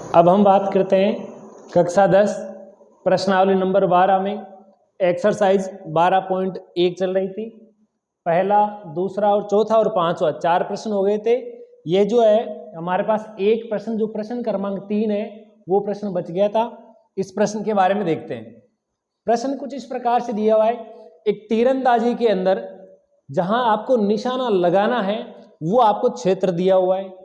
अब हम बात करते हैं कक्षा 10 प्रश्नावली नंबर 12 में एक्सरसाइज 12.1 चल रही थी। पहला, दूसरा और चौथा और पांचवा 4 प्रश्न हो गए थे। ये जो है हमारे पास एक प्रश्न जो प्रश्न क्रमांक 3 है वो प्रश्न बच गया था। इस प्रश्न के बारे में देखते हैं। प्रश्न कुछ इस प्रकार से दिया हुआ है, एक तीरंदाजी के अंदर जहां आपको निशाना लगाना है वो आपको क्षेत्र दिया हुआ है।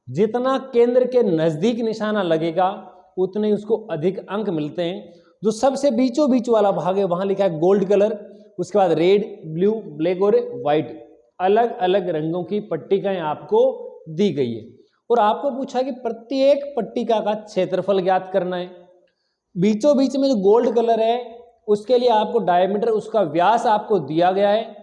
जितना केंद्र के नजदीक निशाना लगेगा उतने उसको अधिक अंक मिलते हैं। जो सबसे बीचों बीच वाला भाग है वहां लिखा है गोल्ड कलर, उसके बाद रेड, ब्लू, ब्लैक और व्हाइट, अलग अलग रंगों की पट्टिकाएं आपको दी गई है और आपको पूछा कि प्रत्येक पट्टिका का क्षेत्रफल ज्ञात करना है। बीचों बीच में जो गोल्ड कलर है उसके लिए आपको डायमीटर, उसका व्यास आपको दिया गया है।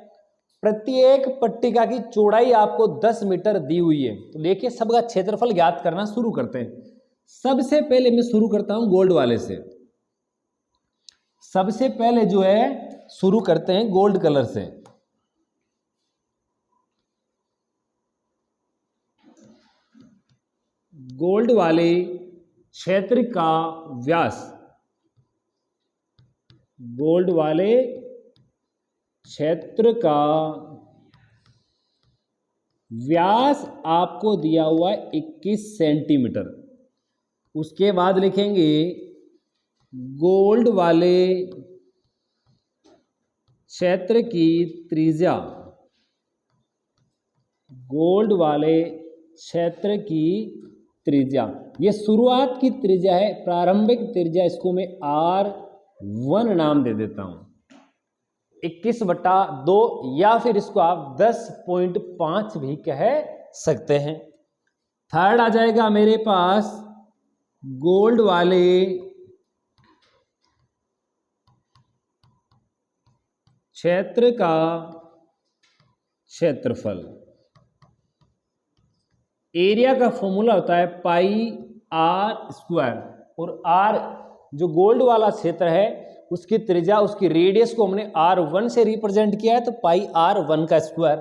प्रत्येक पट्टिका की चौड़ाई आपको 10 मीटर दी हुई है। तो देखिए सबका क्षेत्रफल ज्ञात करना शुरू करते हैं। सबसे पहले मैं शुरू करता हूं गोल्ड वाले से। सबसे पहले जो है शुरू करते हैं गोल्ड कलर से। गोल्ड वाले क्षेत्र का व्यास, गोल्ड वाले क्षेत्र का व्यास आपको दिया हुआ है 21 सेंटीमीटर। उसके बाद लिखेंगे गोल्ड वाले क्षेत्र की त्रिज्या, गोल्ड वाले क्षेत्र की त्रिज्या, ये शुरुआत की त्रिज्या है, प्रारंभिक त्रिज्या, इसको मैं R1 नाम दे देता हूं। 21/2 या फिर इसको आप 10.5 भी कह सकते हैं। थर्ड आ जाएगा मेरे पास गोल्ड वाले क्षेत्र का क्षेत्रफल। एरिया का फॉर्मूला होता है πr², और r जो गोल्ड वाला क्षेत्र है उसकी त्रिज्या, उसकी रेडियस को हमने R1 से रिप्रेजेंट किया है, तो πr1 का स्क्वायर।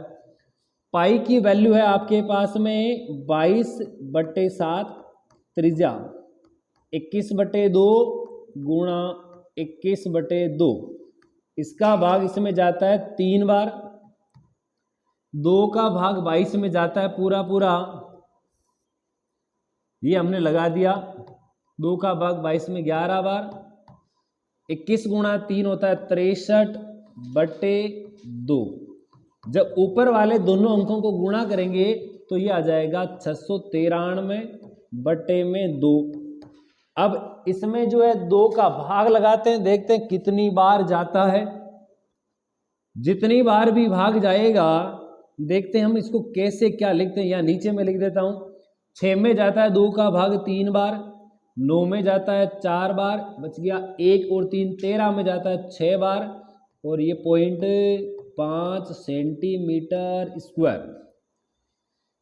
पाई की वैल्यू है आपके पास में 22/7, त्रिज्या 21/2 गुणा 21/2, इसका भाग इसमें जाता है 3 बार, 2 का भाग 22 में जाता है पूरा पूरा, ये हमने लगा दिया। 2 का भाग 22 में 11 बार, 21 गुणा 3 होता है 63/2। जब ऊपर वाले दोनों अंकों को गुणा करेंगे तो ये आ जाएगा 693/2। अब इसमें जो है 2 का भाग लगाते हैं, देखते हैं कितनी बार जाता है। जितनी बार भी भाग जाएगा देखते हैं हम इसको कैसे क्या लिखते हैं। यहाँ नीचे में लिख देता हूं। 6 में जाता है 2 का भाग 3 बार, 9 में जाता है 4 बार, बच गया 1 और 3, 13 में जाता है 6 बार, और ये 0.5 सेंटीमीटर स्क्वायर।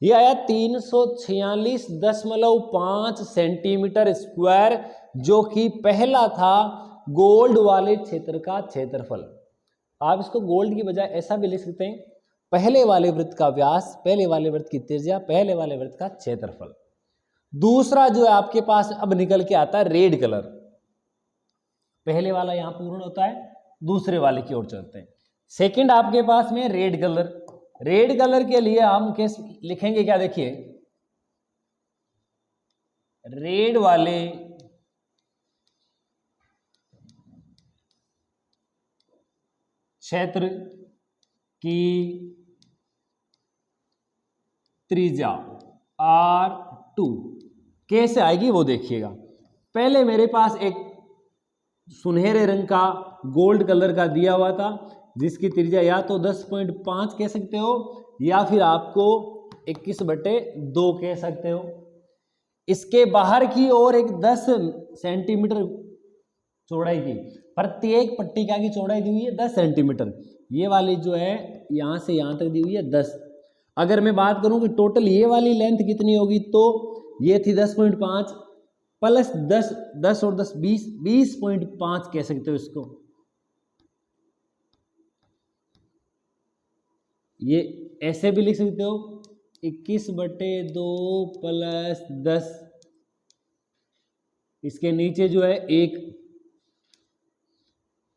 ये आया 346.5 सेंटीमीटर स्क्वायर, जो कि पहला था गोल्ड वाले क्षेत्र का क्षेत्रफल। आप इसको गोल्ड की बजाय ऐसा भी लिख सकते हैं, पहले वाले वृत्त का व्यास, पहले वाले वृत्त की त्रिज्या, पहले वाले वृत्त का क्षेत्रफल। दूसरा जो है आपके पास अब निकल के आता है रेड कलर। पहले वाला यहां पूर्ण होता है, दूसरे वाले की ओर चलते हैं। सेकंड आपके पास में रेड कलर। रेड कलर के लिए हम कैसे लिखेंगे, क्या देखिए, रेड वाले क्षेत्र की त्रिज्या R2 कैसे आएगी वो देखिएगा। पहले मेरे पास एक सुनहरे रंग का गोल्ड कलर का दिया हुआ था जिसकी त्रिज्या या तो 10.5 कह सकते हो या फिर आपको 21/2 कह सकते हो। इसके बाहर की ओर एक 10 सेंटीमीटर चौड़ाई की, प्रत्येक पट्टिका की चौड़ाई दी हुई है 10 सेंटीमीटर। ये वाली जो है यहां से यहां तक दी हुई है 10। अगर मैं बात करूं कि टोटल ये वाली लेंथ कितनी होगी, तो ये थी 10.5 प्लस 10 और 10 20.5 कह सकते हो इसको। ये ऐसे भी लिख सकते हो 21/2 + 10 इसके नीचे जो है एक,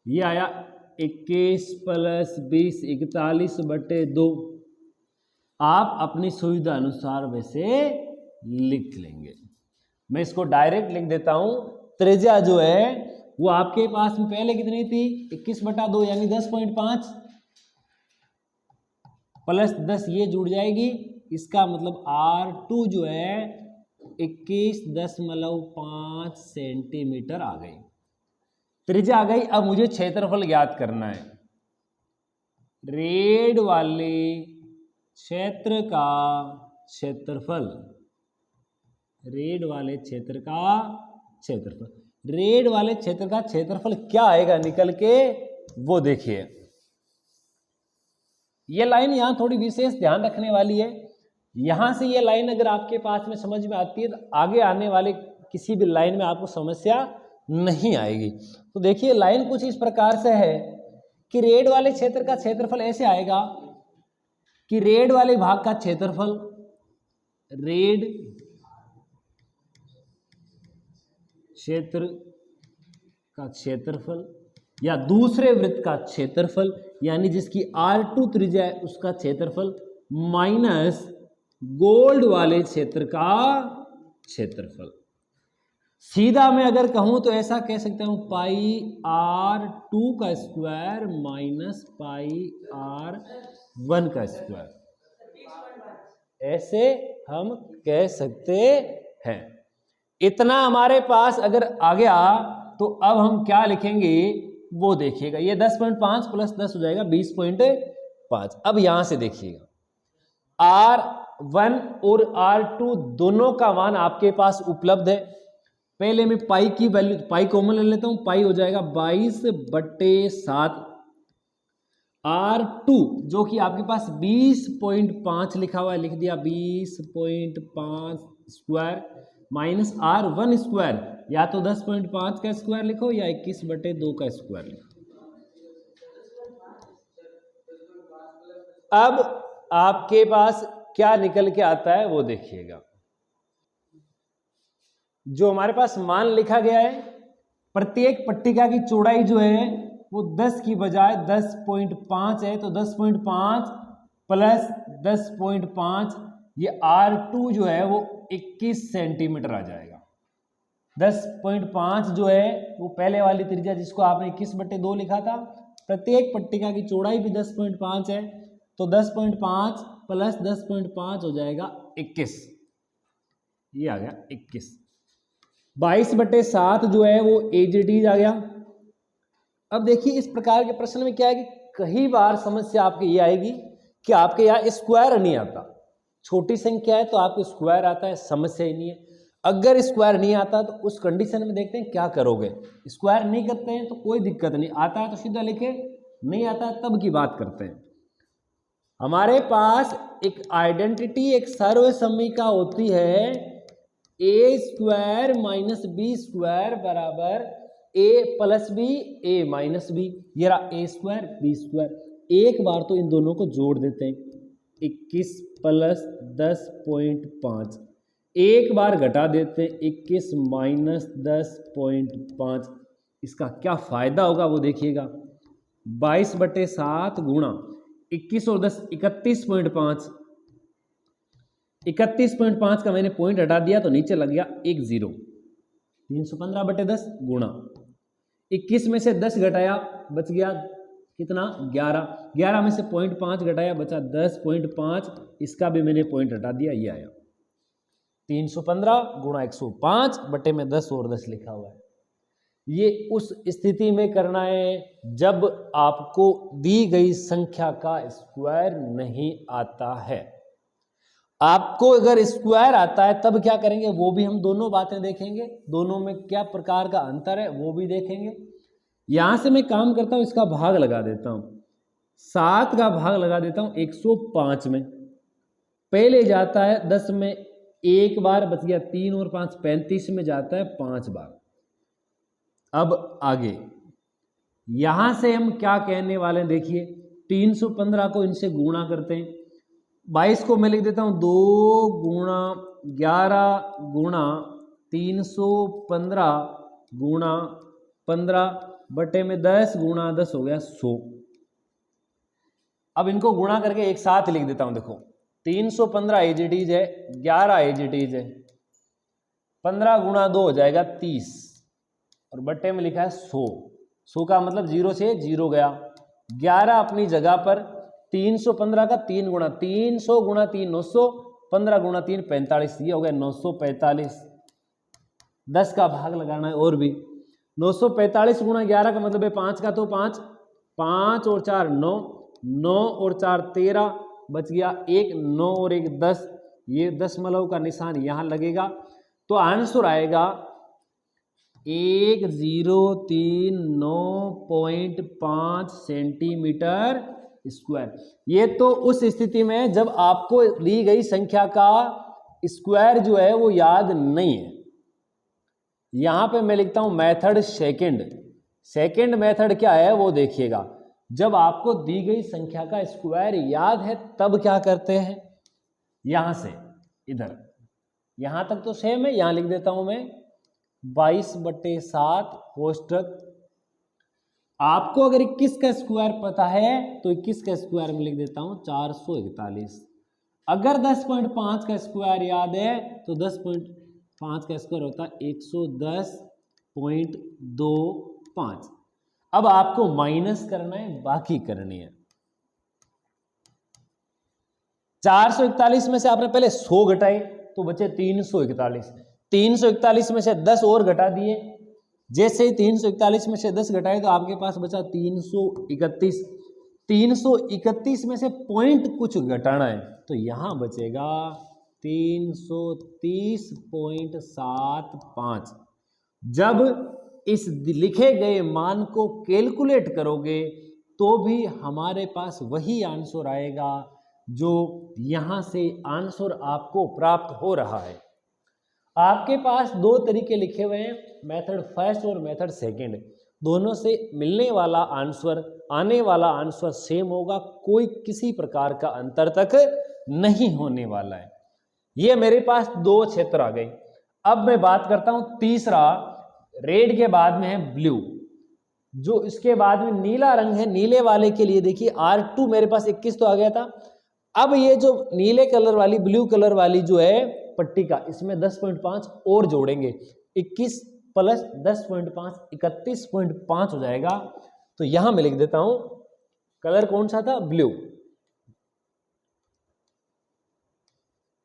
ये आया 21 + 20 41/2। आप अपनी सुविधा अनुसार वैसे लिख लेंगे। मैं इसको डायरेक्ट लिख देता हूं। त्रिज्या जो है वो आपके पास में पहले कितनी थी, 21/2 यानी 10.5 प्लस 10 ये जुड़ जाएगी, इसका मतलब R2 जो है 21.5 सेंटीमीटर आ गई, त्रिज्या आ गई। अब मुझे क्षेत्रफल ज्ञात करना है। रेड वाले क्षेत्र का क्षेत्रफल, रेड वाले क्षेत्र का क्षेत्रफल, रेड वाले क्षेत्र का क्षेत्रफल क्या आएगा निकल के, वो देखिए। ये लाइन यहां थोड़ी विशेष ध्यान रखने वाली है। यहां से ये लाइन अगर आपके पास में समझ में आती है तो आगे आने वाले किसी भी लाइन में आपको समस्या नहीं आएगी। तो देखिए लाइन कुछ इस प्रकार से है कि रेड वाले क्षेत्र का क्षेत्रफल ऐसे आएगा कि रेड वाले भाग का क्षेत्रफल, रेड क्षेत्र का क्षेत्रफल या दूसरे वृत्त का क्षेत्रफल यानी जिसकी R2 त्रिज्या है उसका क्षेत्रफल माइनस गोल्ड वाले क्षेत्र का क्षेत्रफल। सीधा मैं अगर कहूं तो ऐसा कह सकता हूं πr2 का स्क्वायर माइनस πr1 का स्क्वायर, ऐसे हम कह सकते हैं। इतना हमारे पास अगर आ गया तो अब हम क्या लिखेंगे वो देखिएगा। ये 10.5 + 10 हो जाएगा 20.5। अब यहां से देखिएगा R1 और R2 दोनों का मान आपके पास उपलब्ध है। पहले मैं पाई की वैल्यू, पाई कॉमन ले लेता हूं, पाई हो जाएगा 22/7। R2 जो कि आपके पास 20.5 लिखा हुआ है, लिख दिया 20.5 स्क्वायर माइनस R1 स्क्वायर, या तो 10.5 का स्क्वायर लिखो या 21/2 का स्क्वायर लिखो। अब आपके पास क्या निकल के आता है वो देखिएगा। जो हमारे पास मान लिखा गया है, प्रत्येक पट्टिका की चौड़ाई जो है वो 10 की बजाय 10.5 है, तो 10.5 प्लस 10.5 ये R2 जो है वो 21 सेंटीमीटर आ जाएगा। 10.5 जो है वो पहले वाली त्रिज्या जिसको आपने 21/2 लिखा था, प्रत्येक पट्टिका की चौड़ाई भी 10.5 है, तो 10.5 प्लस 10.5 हो जाएगा 21, ये आ गया 21। 22/7 जो है वो एज आ गया। अब देखिए इस प्रकार के प्रश्न में क्या है कि कई बार समस्या आपकी ये आएगी कि आपके यहाँ स्क्वायर नहीं आता, छोटी संख्या है तो आपको स्क्वायर आता है, समस्या ही नहीं है। अगर स्क्वायर नहीं आता तो उस कंडीशन में देखते हैं क्या करोगे। स्क्वायर नहीं करते हैं तो कोई दिक्कत नहीं, आता है तो सीधा लिखे, नहीं आता है तब की बात करते हैं। हमारे पास एक आइडेंटिटी, एक सर्वसमीका होती है a² माइनस b² बराबर a plus b a minus b। ये रहा a² b²। एक बार तो इन दोनों को जोड़ देते हैं, 21 प्लस 10.5, एक बार घटा देते हैं 21 माइनस 10.5। इसका क्या फायदा होगा वो देखिएगा। 22/7 गुणा 21 और 10 31.5, 31.5 का मैंने पॉइंट हटा दिया तो नीचे लग गया 1 0। 315/10 गुणा 21 में से 10 घटाया बच गया कितना 11, 11 में से 0.5 घटाया बचा 10.5, इसका भी मैंने पॉइंट हटा दिया, ये आया 315 गुणा 105/10 और 10 लिखा हुआ है। ये उस स्थिति में करना है जब आपको दी गई संख्या का स्क्वायर नहीं आता है। आपको अगर स्क्वायर आता है तब क्या करेंगे वो भी हम दोनों बातें देखेंगे, दोनों में क्या प्रकार का अंतर है वो भी देखेंगे। यहां से मैं काम करता हूं, इसका भाग लगा देता हूं, 7 का भाग लगा देता हूं 105 में। पहले जाता है 10 में एक बार, बच गया 3 और 5 35 में जाता है 5 बार। अब आगे यहां से हम क्या कहने वाले हैं देखिए, 315 को इनसे गुणा करते हैं, 22 को मैं लिख देता हूं 2 गुणा 11 गुणा 315 गुणा 15/10 गुणा 10 हो गया 100। अब इनको गुणा करके एक साथ लिख देता हूं। देखो 315 एज इट इज है, 11 एज इट इज है, 15 गुणा 2 हो जाएगा 30 और बट्टे में लिखा है 100। 100 का मतलब 0 से 0 गया, 11 अपनी जगह पर, 315 का 3 गुणा 300 गुणा 3 900, 15 गुणा 3 45, ये हो गया 945। 10 का भाग लगाना है और भी। 945 गुणा 11 का मतलब है 5 का, तो 5, 5 और 4 9, 9 और 4 13, बच गया 1, 9 और 1 10, ये दशमलव का निशान यहाँ लगेगा। तो आंसर आएगा 1039.5 सेंटीमीटर स्क्वायर। ये तो उस स्थिति में जब आपको दी गई संख्या का स्क्वायर जो है वो याद नहीं है। यहां पे मैं लिखता हूं मेथड सेकंड। सेकंड मेथड क्या है वो देखिएगा। जब आपको दी गई संख्या का स्क्वायर याद है तब क्या करते हैं, यहां से इधर, यहां तक तो सेम है, यहां लिख देता हूं मैं 22/7 कोष्टक। आपको अगर 21 का स्क्वायर पता है तो 21 का स्क्वायर में लिख देता हूं 441। अगर 10.5 का स्क्वायर याद है तो 10.5 का स्क्वायर होता है 110.25। अब आपको माइनस करना है, बाकी करनी है। 441 में से आपने पहले 100 घटाए तो बचे 341। 341 में से 10 और घटा दिए, जैसे ही 341 में से 10 घटाए तो आपके पास बचा 331। 331 में से पॉइंट कुछ घटाना है तो यहां बचेगा 330.75। जब इस लिखे गए मान को कैलकुलेट करोगे तो भी हमारे पास वही आंसर आएगा जो यहां से आंसर आपको प्राप्त हो रहा है। आपके पास दो तरीके लिखे हुए हैं, मेथड फर्स्ट और मेथड सेकंड। दोनों से मिलने वाला आंसर, आने वाला आंसर सेम होगा, कोई किसी प्रकार का अंतर तक नहीं होने वाला है। ये मेरे पास दो क्षेत्र आ गए। अब मैं बात करता हूं तीसरा, रेड के बाद में है ब्लू, जो इसके बाद में नीला रंग है। नीले वाले के लिए देखिए R2 मेरे पास 21 तो आ गया था। अब ये जो नीले कलर वाली, ब्लू कलर वाली जो है पट्टी का, इसमें 10.5 और जोड़ेंगे, 21 प्लस 10.5 31.5 हो जाएगा। तो यहां मैं लिख देता हूं, कलर कौन सा था, ब्लू।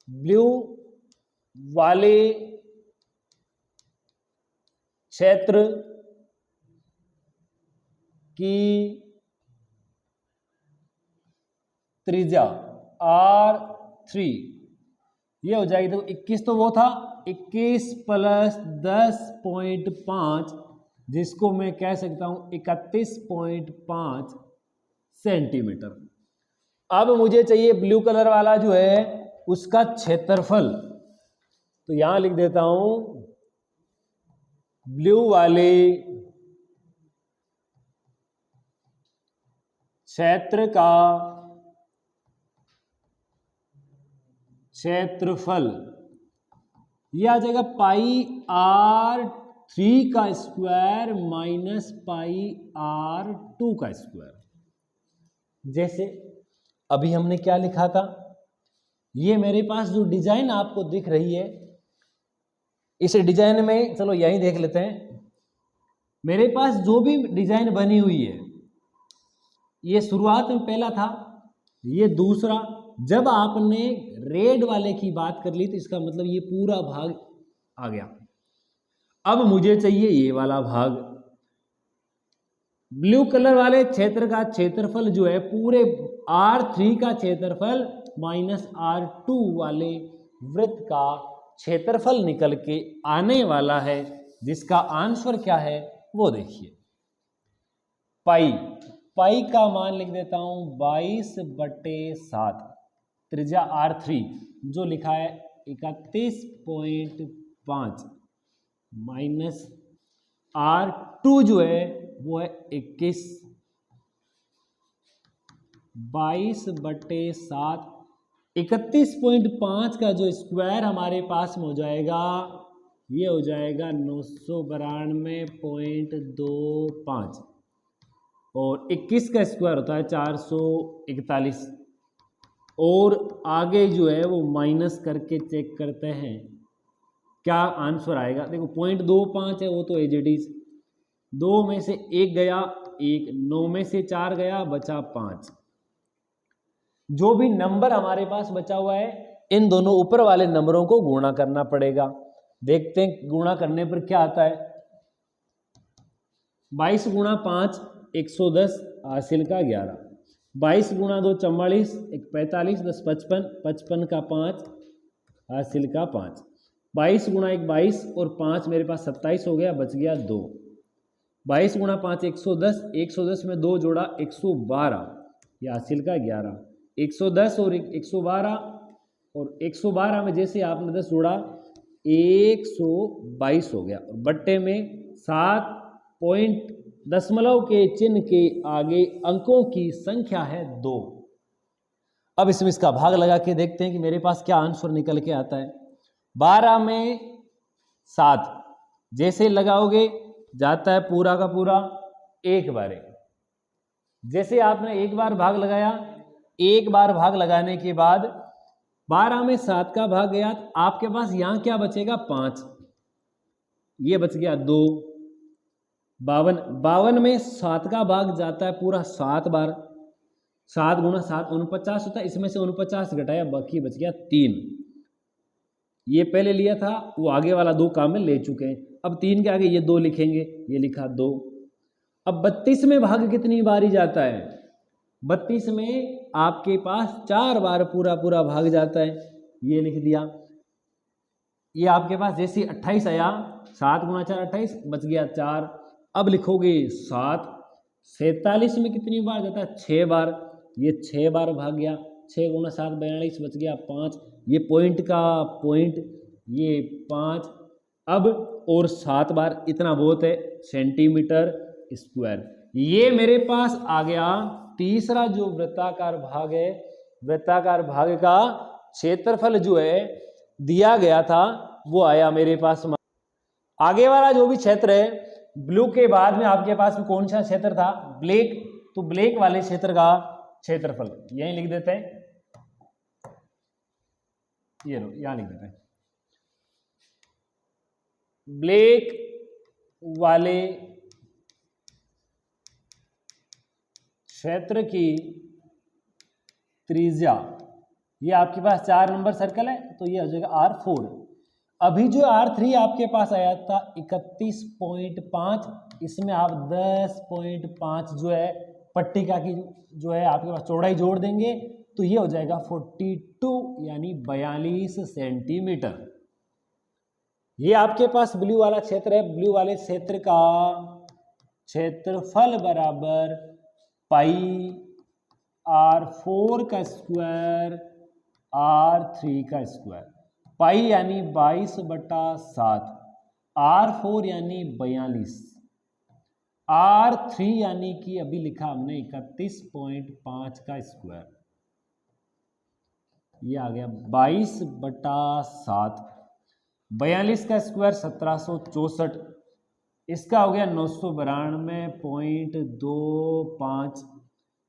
ब्लू वाले क्षेत्र की त्रिज्या R3 ये हो जाएगी। देखो 21 तो वो था, 21 प्लस 10.5 जिसको मैं कह सकता हूं 31.5 सेंटीमीटर। अब मुझे चाहिए ब्लू कलर वाला जो है उसका क्षेत्रफल, तो यहां लिख देता हूं ब्लू वाले क्षेत्र का क्षेत्रफल, यह आ जाएगा πr3 का स्क्वायर माइनस πr2 का स्क्वायर। जैसे अभी हमने क्या लिखा था, ये मेरे पास जो डिजाइन आपको दिख रही है, इस डिजाइन में चलो यही देख लेते हैं। मेरे पास जो भी डिजाइन बनी हुई है, ये शुरुआत में पहला था, ये दूसरा। जब आपने रेड वाले की बात कर ली तो इसका मतलब ये पूरा भाग आ गया। अब मुझे चाहिए ये वाला भाग। ब्लू कलर वाले क्षेत्र का क्षेत्रफल जो है पूरे R3 का क्षेत्रफल माइनस R2 वाले वृत्त का क्षेत्रफल निकल के आने वाला है, जिसका आंसर क्या है वो देखिए। पाई का मान लिख देता हूं 22/7, त्रिज्या R3 जो लिखा है 31.5 माइनस R2 जो है वो है 21। 22/7 31.5 का जो स्क्वायर हमारे पास में हो जाएगा ये हो जाएगा 992.25 और 21 का स्क्वायर होता है 441 और आगे जो है वो माइनस करके चेक करते हैं क्या आंसर आएगा। देखो 0.25 है वो तो एज इट इज, 2 में से 1 गया 1, 9 में से 4 गया बचा 5। जो भी नंबर हमारे पास बचा हुआ है इन दोनों ऊपर वाले नंबरों को गुणा करना पड़ेगा। देखते हैं गुणा करने पर क्या आता है। 22 गुणा 5 110 हासिल का 11, 22 गुणा 2 44, 1 45, 10 55, 55 का 5 हासिल का 5, 22 गुणा 1 22 और 5 मेरे पास 27 हो गया, बच गया 2। 22 गुणा 5 110, 110 में 2 जोड़ा 112, ये हासिल का 11, 110 और 112 और 112 में जैसे आपने 10 जोड़ा 122 हो गया और बट्टे में 7 पॉइंट दशमलव के चिन्ह के आगे अंकों की संख्या है 2। अब इसमें इसका भाग लगा के देखते हैं कि मेरे पास क्या आंसर निकल के आता है। 12 में 7 जैसे लगाओगे जाता है पूरा का पूरा एक बार। जैसे आपने एक बार भाग लगाया, एक बार भाग लगाने के बाद 12 में 7 का भाग गया, आपके पास यहां क्या बचेगा 5, ये बच गया 2। 52 में 7 का भाग जाता है पूरा 7 बार, 7 गुणा 7 49 होता है, इसमें से 49 घटाया बाकी बच गया 3। ये पहले लिया था वो आगे वाला 2 काम में ले चुके हैं, अब 3 के आगे ये 2 लिखेंगे, ये लिखा 2। अब 32 में भाग कितनी बारी जाता है, 32 में आपके पास 4 बार पूरा पूरा भाग जाता है, ये लिख दिया। ये आपके पास जैसे 28 आया, 7 गुणा 4 28 बच गया 4। अब लिखोगे 7, 47 में कितनी बार जाता है 6 बार, ये 6 बार भाग गया, 6 गुणा 7 42 बच गया 5, ये पॉइंट का पॉइंट ये 5। अब और 7 बार इतना बहुत है सेंटीमीटर स्क्वायर। ये मेरे पास आ गया तीसरा जो वृत्ताकार भाग है, वृत्ताकार भाग का क्षेत्रफल जो है दिया गया था वो आया मेरे पास। आगे वाला जो भी क्षेत्र है ब्लू के बाद में आपके पास कौन सा क्षेत्र था, ब्लैक, तो ब्लैक वाले क्षेत्र का क्षेत्रफल यहीं लिख देते हैं, ये लो यहां लिख देते हैं। ब्लैक वाले क्षेत्र की त्रिज्या, ये आपके पास 4 नंबर सर्कल है तो ये हो जाएगा R4। अभी जो R3 आपके पास आया था 31.5, इसमें आप 10.5 जो है पट्टिका की जो है आपके पास चौड़ाई जोड़ देंगे तो ये हो जाएगा 42 यानी 42 सेंटीमीटर। ये आपके पास ब्लू वाला क्षेत्र है, ब्लू वाले क्षेत्र का क्षेत्रफल बराबर पाई R4 का स्क्वायर R3 का स्क्वायर। पाई यानी 22/7, R4 यानी 42, R3 यानी कि अभी लिखा हमने 31.5 का स्क्वायर, ये आ गया 22/7। 42 का स्क्वायर 1764, इसका हो गया 992.25।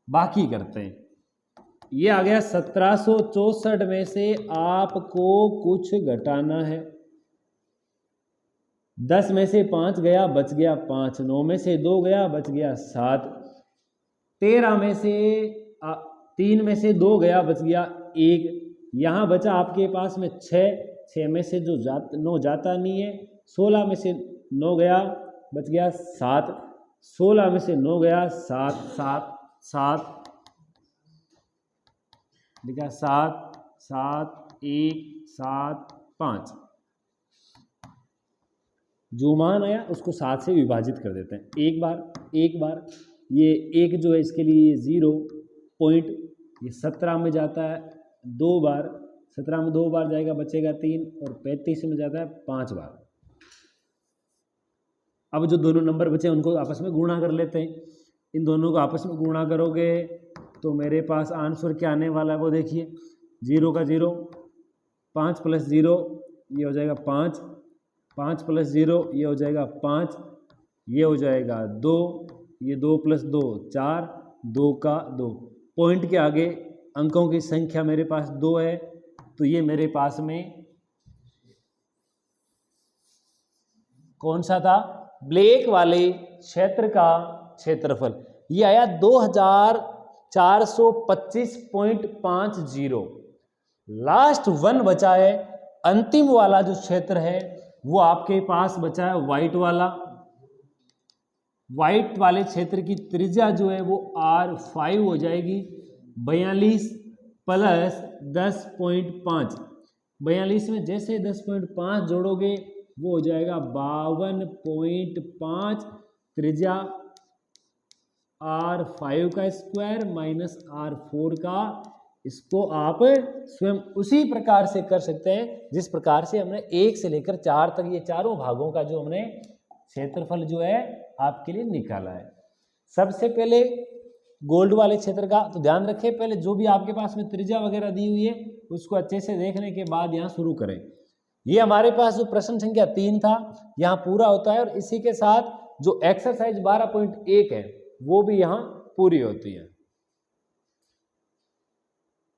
बाकी करते हैं, ये आ गया 1764 में से आपको कुछ घटाना है। 10 में से 5 गया बच गया 5, 9 में से 2 गया बच गया 7, 13 में से 3 में से 2 गया बच गया 1, यहाँ बचा आपके पास में 6 में से जो 9 जाता नहीं है, 16 में से 9 गया बच गया 7, 16 में से 9 गया 7 7 7 लिखा 7 7 1 7 5। जो मान आया उसको 7 से विभाजित कर देते हैं। एक बार ये एक जो है इसके लिए 0 पॉइंट, ये 17 में जाता है 2 बार, 17 में 2 बार जाएगा बचेगा 3 और 35 में जाता है 5 बार। अब जो दोनों नंबर बचे उनको आपस में गुणा कर लेते हैं। इन दोनों को आपस में गुणा करोगे तो मेरे पास आंसर क्या आने वाला है वो देखिए, 0 का 0, 5 + 0 ये हो जाएगा 5, 5 + 0 ये हो जाएगा 5, ये हो जाएगा 2, ये 2 + 2 4, 2 का 2। पॉइंट के आगे अंकों की संख्या मेरे पास 2 है, तो ये मेरे पास में कौन सा था? ब्लैक वाले क्षेत्र का क्षेत्रफल ये आया 2425.50। लास्ट वन बचा है, अंतिम वाला जो क्षेत्र है वो आपके पास बचा है व्हाइट वाला। व्हाइट वाले क्षेत्र की त्रिज्या जो है वो R5 हो जाएगी। 42 + 10.5, 42 में जैसे 10.5 जोड़ोगे वो हो जाएगा 52.5, त्रिज्या R5 का स्क्वायर माइनस R4 का। इसको आप स्वयं उसी प्रकार से कर सकते हैं जिस प्रकार से हमने 1 से लेकर 4 तक ये चारों भागों का जो हमने क्षेत्रफल जो है आपके लिए निकाला है। सबसे पहले गोल्ड वाले क्षेत्र का तो ध्यान रखें, पहले जो भी आपके पास में त्रिज्या वगैरह दी हुई है उसको अच्छे से देखने के बाद यहाँ शुरू करें। ये हमारे पास जो प्रश्न संख्या 3 था यहाँ पूरा होता है और इसी के साथ जो एक्सरसाइज 12.1 है वो भी यहाँ पूरी होती है।